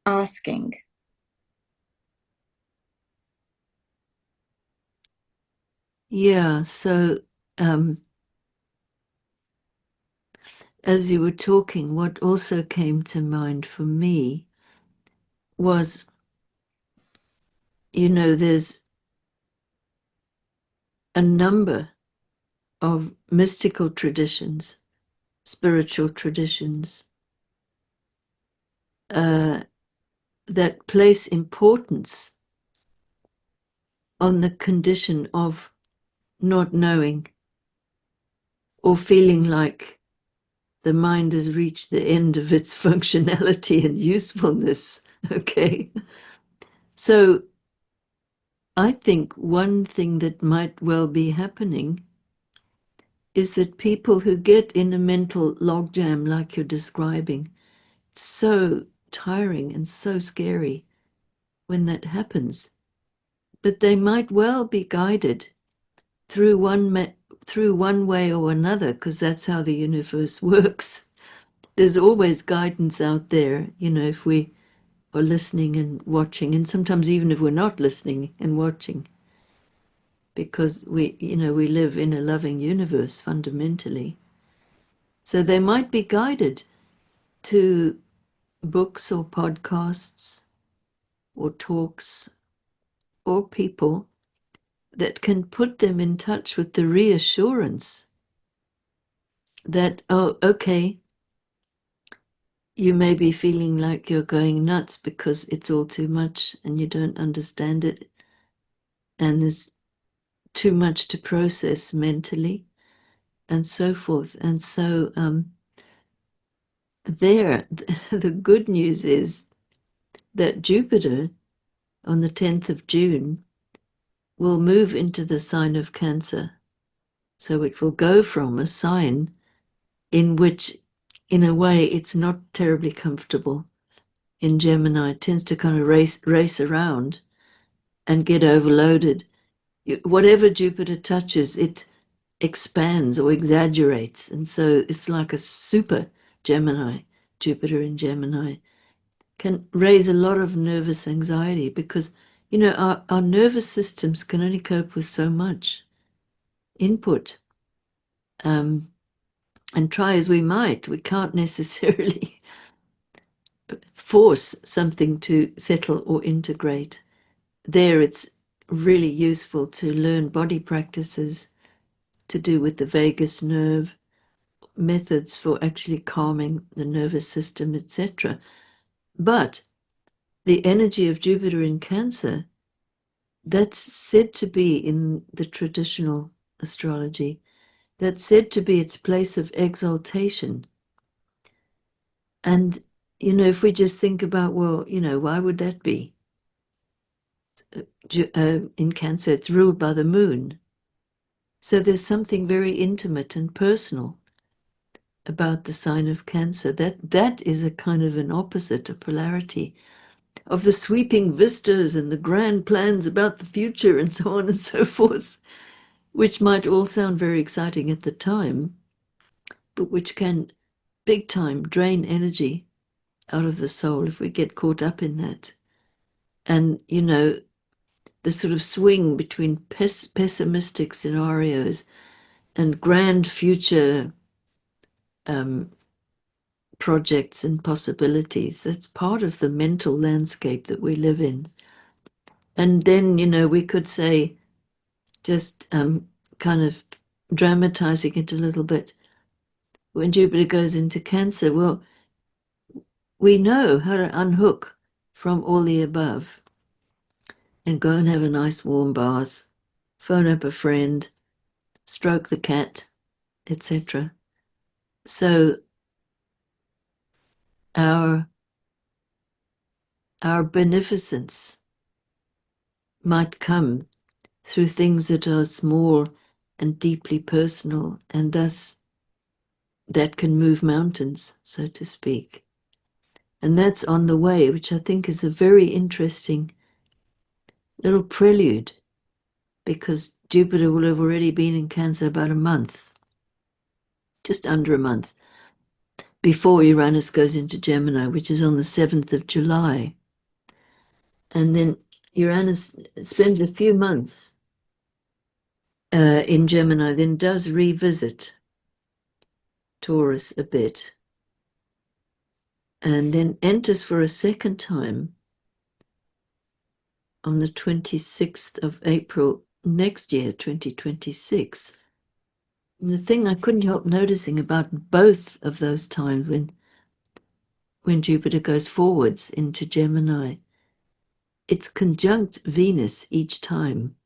asking. Yeah, so as you were talking, what also came to mind for me was, there's a number of mystical traditions, spiritual traditions, that place importance on the condition of not knowing or feeling like the mind has reached the end of its functionality and usefulness. Okay. So I think one thing that might well be happening is that people who get in a mental logjam like you're describing, it's so tiring and so scary when that happens. But they might well be guided through one way or another, because that's how the universe works. There's always guidance out there, if we are listening and watching, and sometimes even if we're not listening and watching, because we live in a loving universe fundamentally. So they might be guided to books or podcasts or talks or people that can put them in touch with the reassurance that, oh, okay, you may be feeling like you're going nuts because it's all too much and you don't understand it, and there's too much to process mentally and so forth. And so the good news is that Jupiter on the 10th of June will move into the sign of Cancer. So it will go from a sign in which, in a way, it's not terribly comfortable, in Gemini tends to kind of race around and get overloaded. Whatever Jupiter touches, it expands or exaggerates. And so it's like a super Gemini. Jupiter in Gemini can raise a lot of nervous anxiety because, our nervous systems can only cope with so much input. And try as we might, we can't necessarily force something to settle or integrate. There, it's really useful to learn body practices to do with the vagus nerve, methods for actually calming the nervous system, etc. But the energy of Jupiter in Cancer, that's said to be in the traditional astrology, that's said to be its place of exaltation. And, if we just think about, well, why would that be? In Cancer, it's ruled by the moon. So there's something very intimate and personal about the sign of Cancer. That is a kind of an opposite, a polarity of the sweeping vistas and the grand plans about the future and so on and so forth, which might all sound very exciting at the time, but which can big time drain energy out of the soul if we get caught up in that. And, the sort of swing between pessimistic scenarios and grand future projects and possibilities. That's part of the mental landscape that we live in. And then, we could say, just kind of dramatizing it a little bit, when Jupiter goes into Cancer, well, we know how to unhook from all the above and go and have a nice warm bath, phone up a friend, stroke the cat, etc. So our beneficence might come through things that are small and deeply personal, and thus that can move mountains, so to speak. And that's on the way, which I think is a very interesting little prelude, because Jupiter will have already been in Cancer about a month, just under a month, before Uranus goes into Gemini, which is on the 7th of July. And then Uranus spends a few months in Gemini, then does revisit Taurus a bit, and then enters for a second time on the 26th of April next year, 2026. And the thing I couldn't help noticing about both of those times when Jupiter goes forwards into Gemini, it's conjunct Venus each time.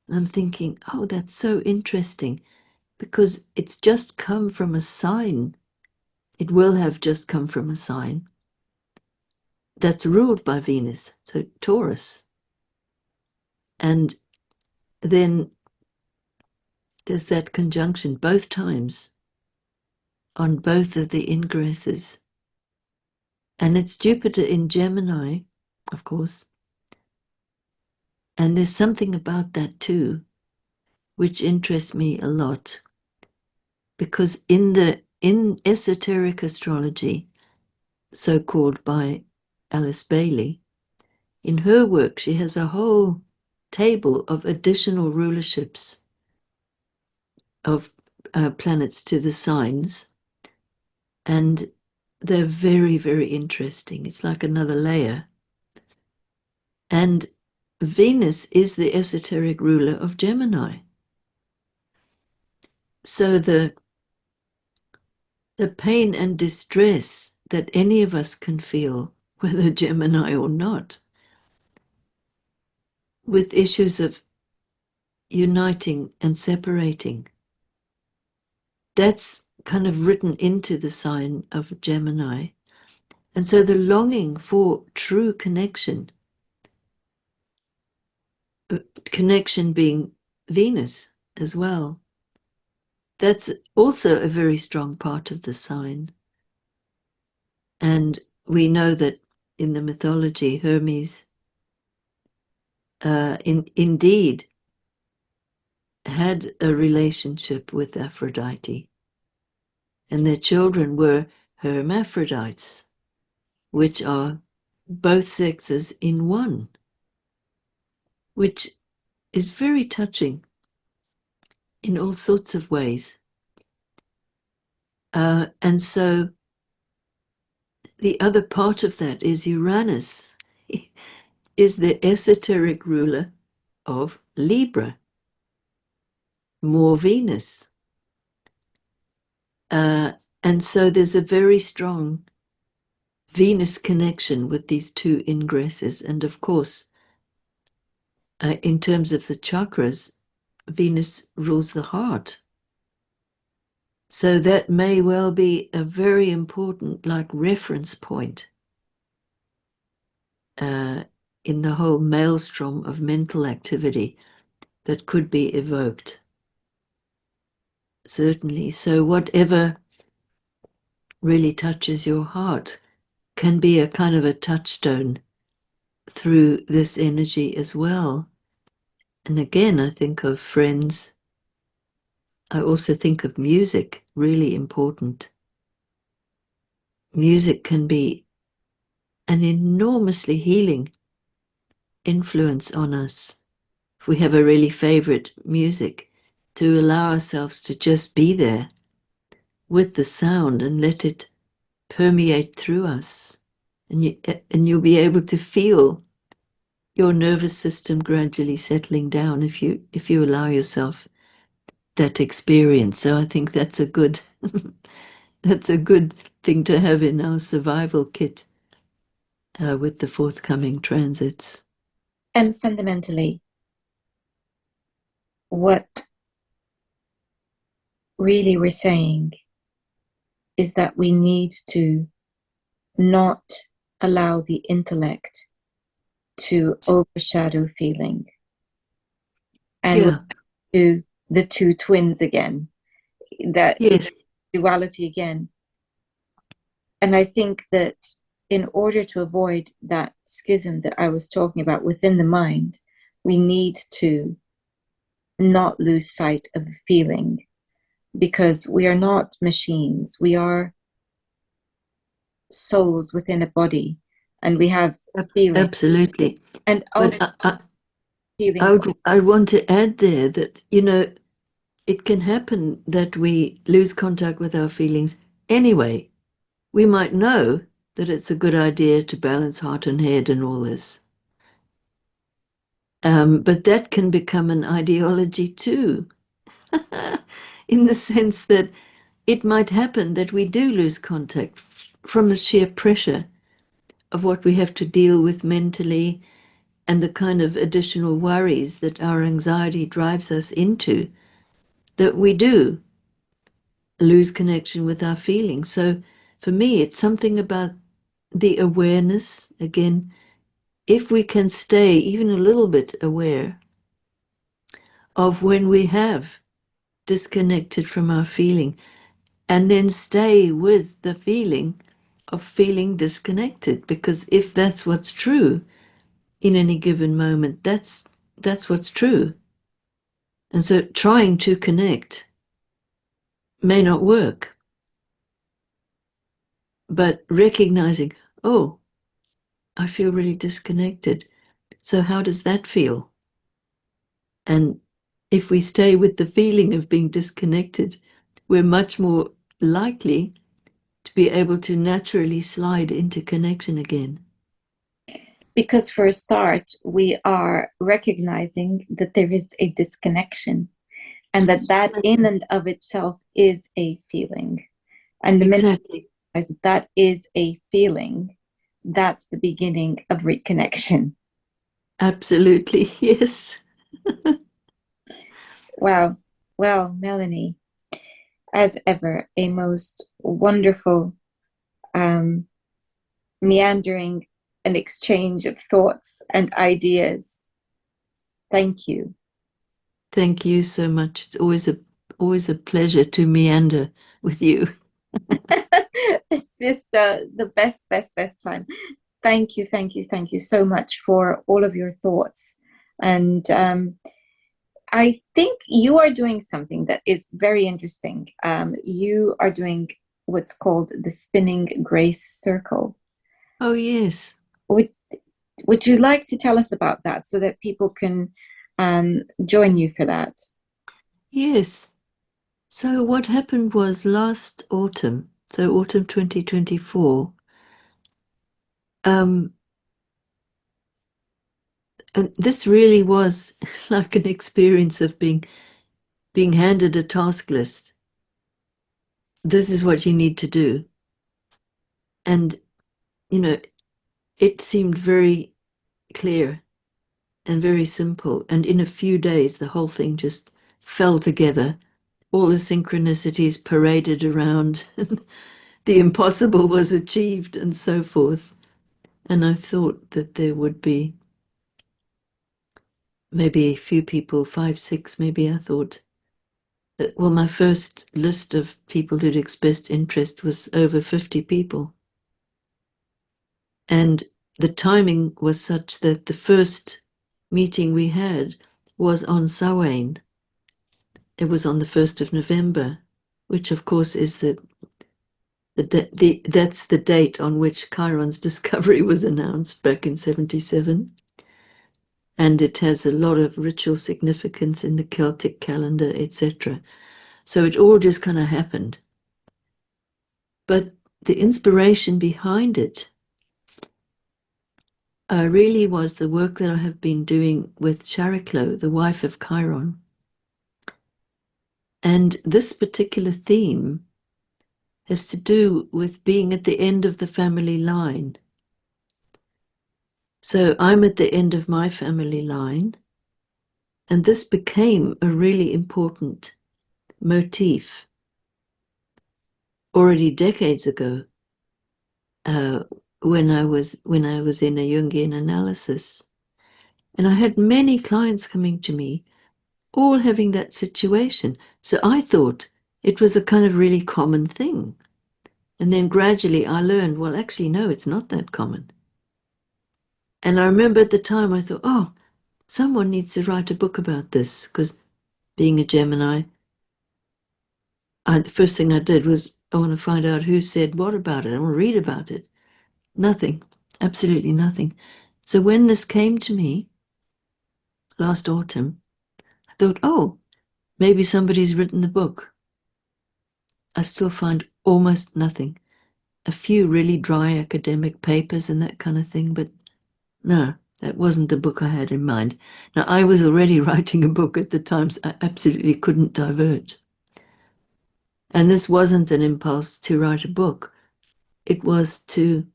And I'm thinking, oh, that's so interesting, because it's just come from a sign. It will have just come from a sign that's ruled by Venus, so Taurus. And then there's that conjunction both times on both of the ingresses. And it's Jupiter in Gemini, of course. And there's something about that too, which interests me a lot. Because in esoteric astrology, so called by Alice Bailey, in her work she has a whole table of additional rulerships of planets to the signs, and they're very, very interesting. It's like another layer. And Venus is the esoteric ruler of Gemini. So the pain and distress that any of us can feel, whether Gemini or not, with issues of uniting and separating, that's kind of written into the sign of Gemini. And so the longing for true connection being Venus as well, that's also a very strong part of the sign. And we know that in the mythology, Hermes indeed had a relationship with Aphrodite, and their children were hermaphrodites, which are both sexes in one, which is very touching in all sorts of ways. And so the other part of that is Uranus is the esoteric ruler of Libra, more Venus. And so there's a very strong Venus connection with these two ingresses. And of course, in terms of the chakras, Venus rules the heart. So that may well be a very important reference point in the whole maelstrom of mental activity that could be evoked. Certainly. So whatever really touches your heart can be a kind of a touchstone through this energy as well. And again, I think of friends. I also think of music, really important. Music can be an enormously healing influence on us. If we have a really favorite music, to allow ourselves to just be there with the sound and let it permeate through us. And you'll be able to feel your nervous system gradually settling down if you allow yourself that experience. So I think that's a good that's a good thing to have in our survival kit with the forthcoming transits. And fundamentally, what really we're saying is that we need to not allow the intellect to overshadow feeling. And Yeah. to the two twins again, that Yes. duality again. And I think that in order to avoid that schism that I was talking about within the mind, we need to not lose sight of the feeling, because we are not machines. We are souls within a body, and we have feeling. Absolutely. And But feeling. I want to add there that, it can happen that we lose contact with our feelings anyway. We might know that it's a good idea to balance heart and head and all this. But that can become an ideology too, in the sense that it might happen that we do lose contact from the sheer pressure of what we have to deal with mentally and the kind of additional worries that our anxiety drives us into, that we do lose connection with our feelings. So for me, it's something about the awareness. Again, if we can stay even a little bit aware of when we have disconnected from our feeling, and then stay with the feeling of feeling disconnected, because if that's what's true in any given moment, that's what's true. And so trying to connect may not work, but recognizing, oh, I feel really disconnected. So how does that feel? And if we stay with the feeling of being disconnected, we're much more likely to be able to naturally slide into connection again. Because for a start, we are recognizing that there is a disconnection, and that in and of itself is a feeling. And the Exactly. minute that is a feeling, that's the beginning of reconnection. Absolutely, yes. Wow. Well, Melanie, as ever, a most wonderful meandering and exchange of thoughts and ideas. Thank you. Thank you so much. It's always a pleasure to meander with you. It's just the best time. Thank you so much for all of your thoughts. And I think you are doing something that is very interesting. You are doing what's called the spinning grace circle. Oh, yes. Would, would you like to tell us about that so that people can join you for that? Yes. So what happened was last autumn, so autumn 2024, and this really was like an experience of being handed a task list. This is what you need to do. And, you know, it seemed very clear and very simple. And in a few days, the whole thing just fell together. All the synchronicities paraded around. The impossible was achieved and so forth. And I thought that there would be maybe a few people, 5, 6, maybe. I thought that, well, my first list of people who'd expressed interest was over 50 people. And the timing was such that the first meeting we had was on Samhain. It was on the 1st of November, which of course is that's the date on which Chiron's discovery was announced back in 77. And it has a lot of ritual significance in the Celtic calendar, etc. So it all just kind of happened. But the inspiration behind it really was the work that I have been doing with Chariklo, the wife of Chiron. And this particular theme has to do with being at the end of the family line. So I'm at the end of my family line, and this became a really important motif already decades ago, when I was in a Jungian analysis. And I had many clients coming to me, all having that situation. So I thought it was a kind of really common thing. And then gradually I learned, well, actually, no, it's not that common. And I remember at the time I thought, oh, someone needs to write a book about this, because being a Gemini, the first thing I did was I want to find out who said what about it. I want to read about it. Nothing, absolutely nothing. So when this came to me last autumn, I thought, oh, maybe somebody's written the book. I still find almost nothing. A few really dry academic papers and that kind of thing, but no, that wasn't the book I had in mind. Now, I was already writing a book at the time, so I absolutely couldn't diverge. And this wasn't an impulse to write a book. It was to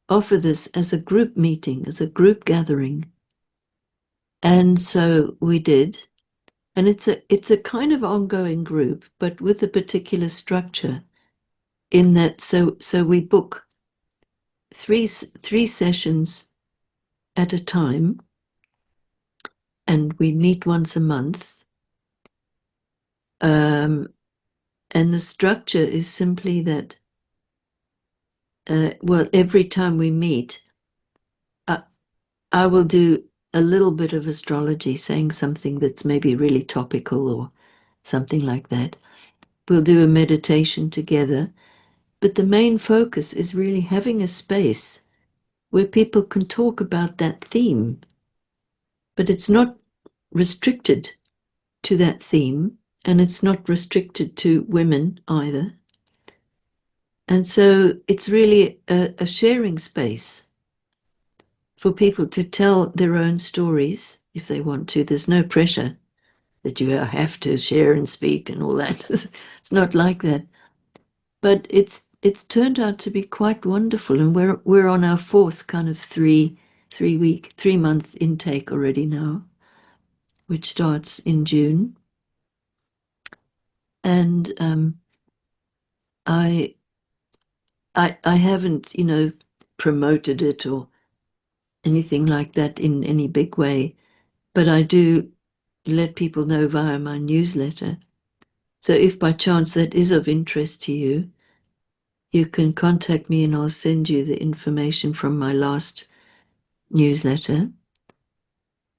offer this as a group meeting, as a group gathering. And so we did. And it's a kind of ongoing group, but with a particular structure, in that so we book three sessions at a time, and we meet once a month. And the structure is simply that, well, every time we meet, I will do a little bit of astrology, saying something that's maybe really topical or something like that. We'll do a meditation together, but the main focus is really having a space where people can talk about that theme, but it's not restricted to that theme, and it's not restricted to women either. And so it's really a sharing space for people to tell their own stories if they want to. There's no pressure that you have to share and speak and all that. It's not like that. But it's turned out to be quite wonderful, and we're on our fourth kind of 3-month intake already now, which starts in June. And I haven't, promoted it or anything like that in any big way, but I do let people know via my newsletter. So if by chance that is of interest to you, you can contact me and I'll send you the information from my last newsletter.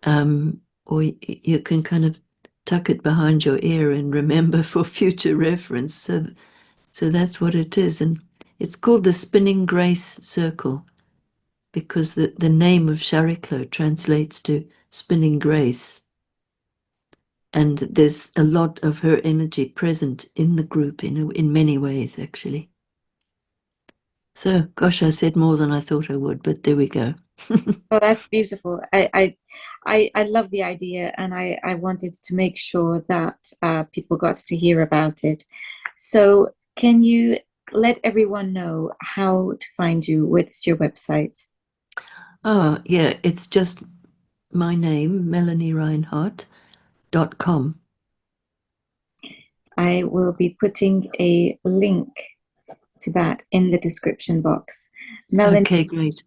Or you can kind of tuck it behind your ear and remember for future reference. So that's what it is. And it's called the Spinning Grace Circle because the name of Chariklo translates to spinning grace. And there's a lot of her energy present in the group in many ways, actually. So, gosh, I said more than I thought I would, but there we go. Oh, that's beautiful. I love the idea, and I wanted to make sure that people got to hear about it. So, can you let everyone know how to find you? What's your website? Oh, yeah, it's just my name, MelanieReinhart.com. I will be putting a link to that in the description box. Melanie, Okay, great.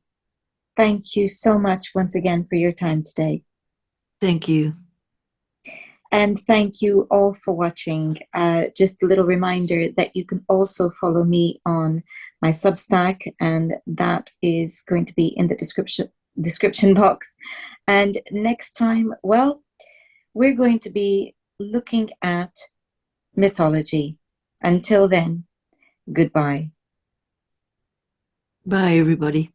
thank you so much once again for your time today. Thank you. And thank you all for watching. Just a little reminder that you can also follow me on my Substack, and that is going to be in the description box. And next time, well, we're going to be looking at mythology. Until then, goodbye. Bye, everybody.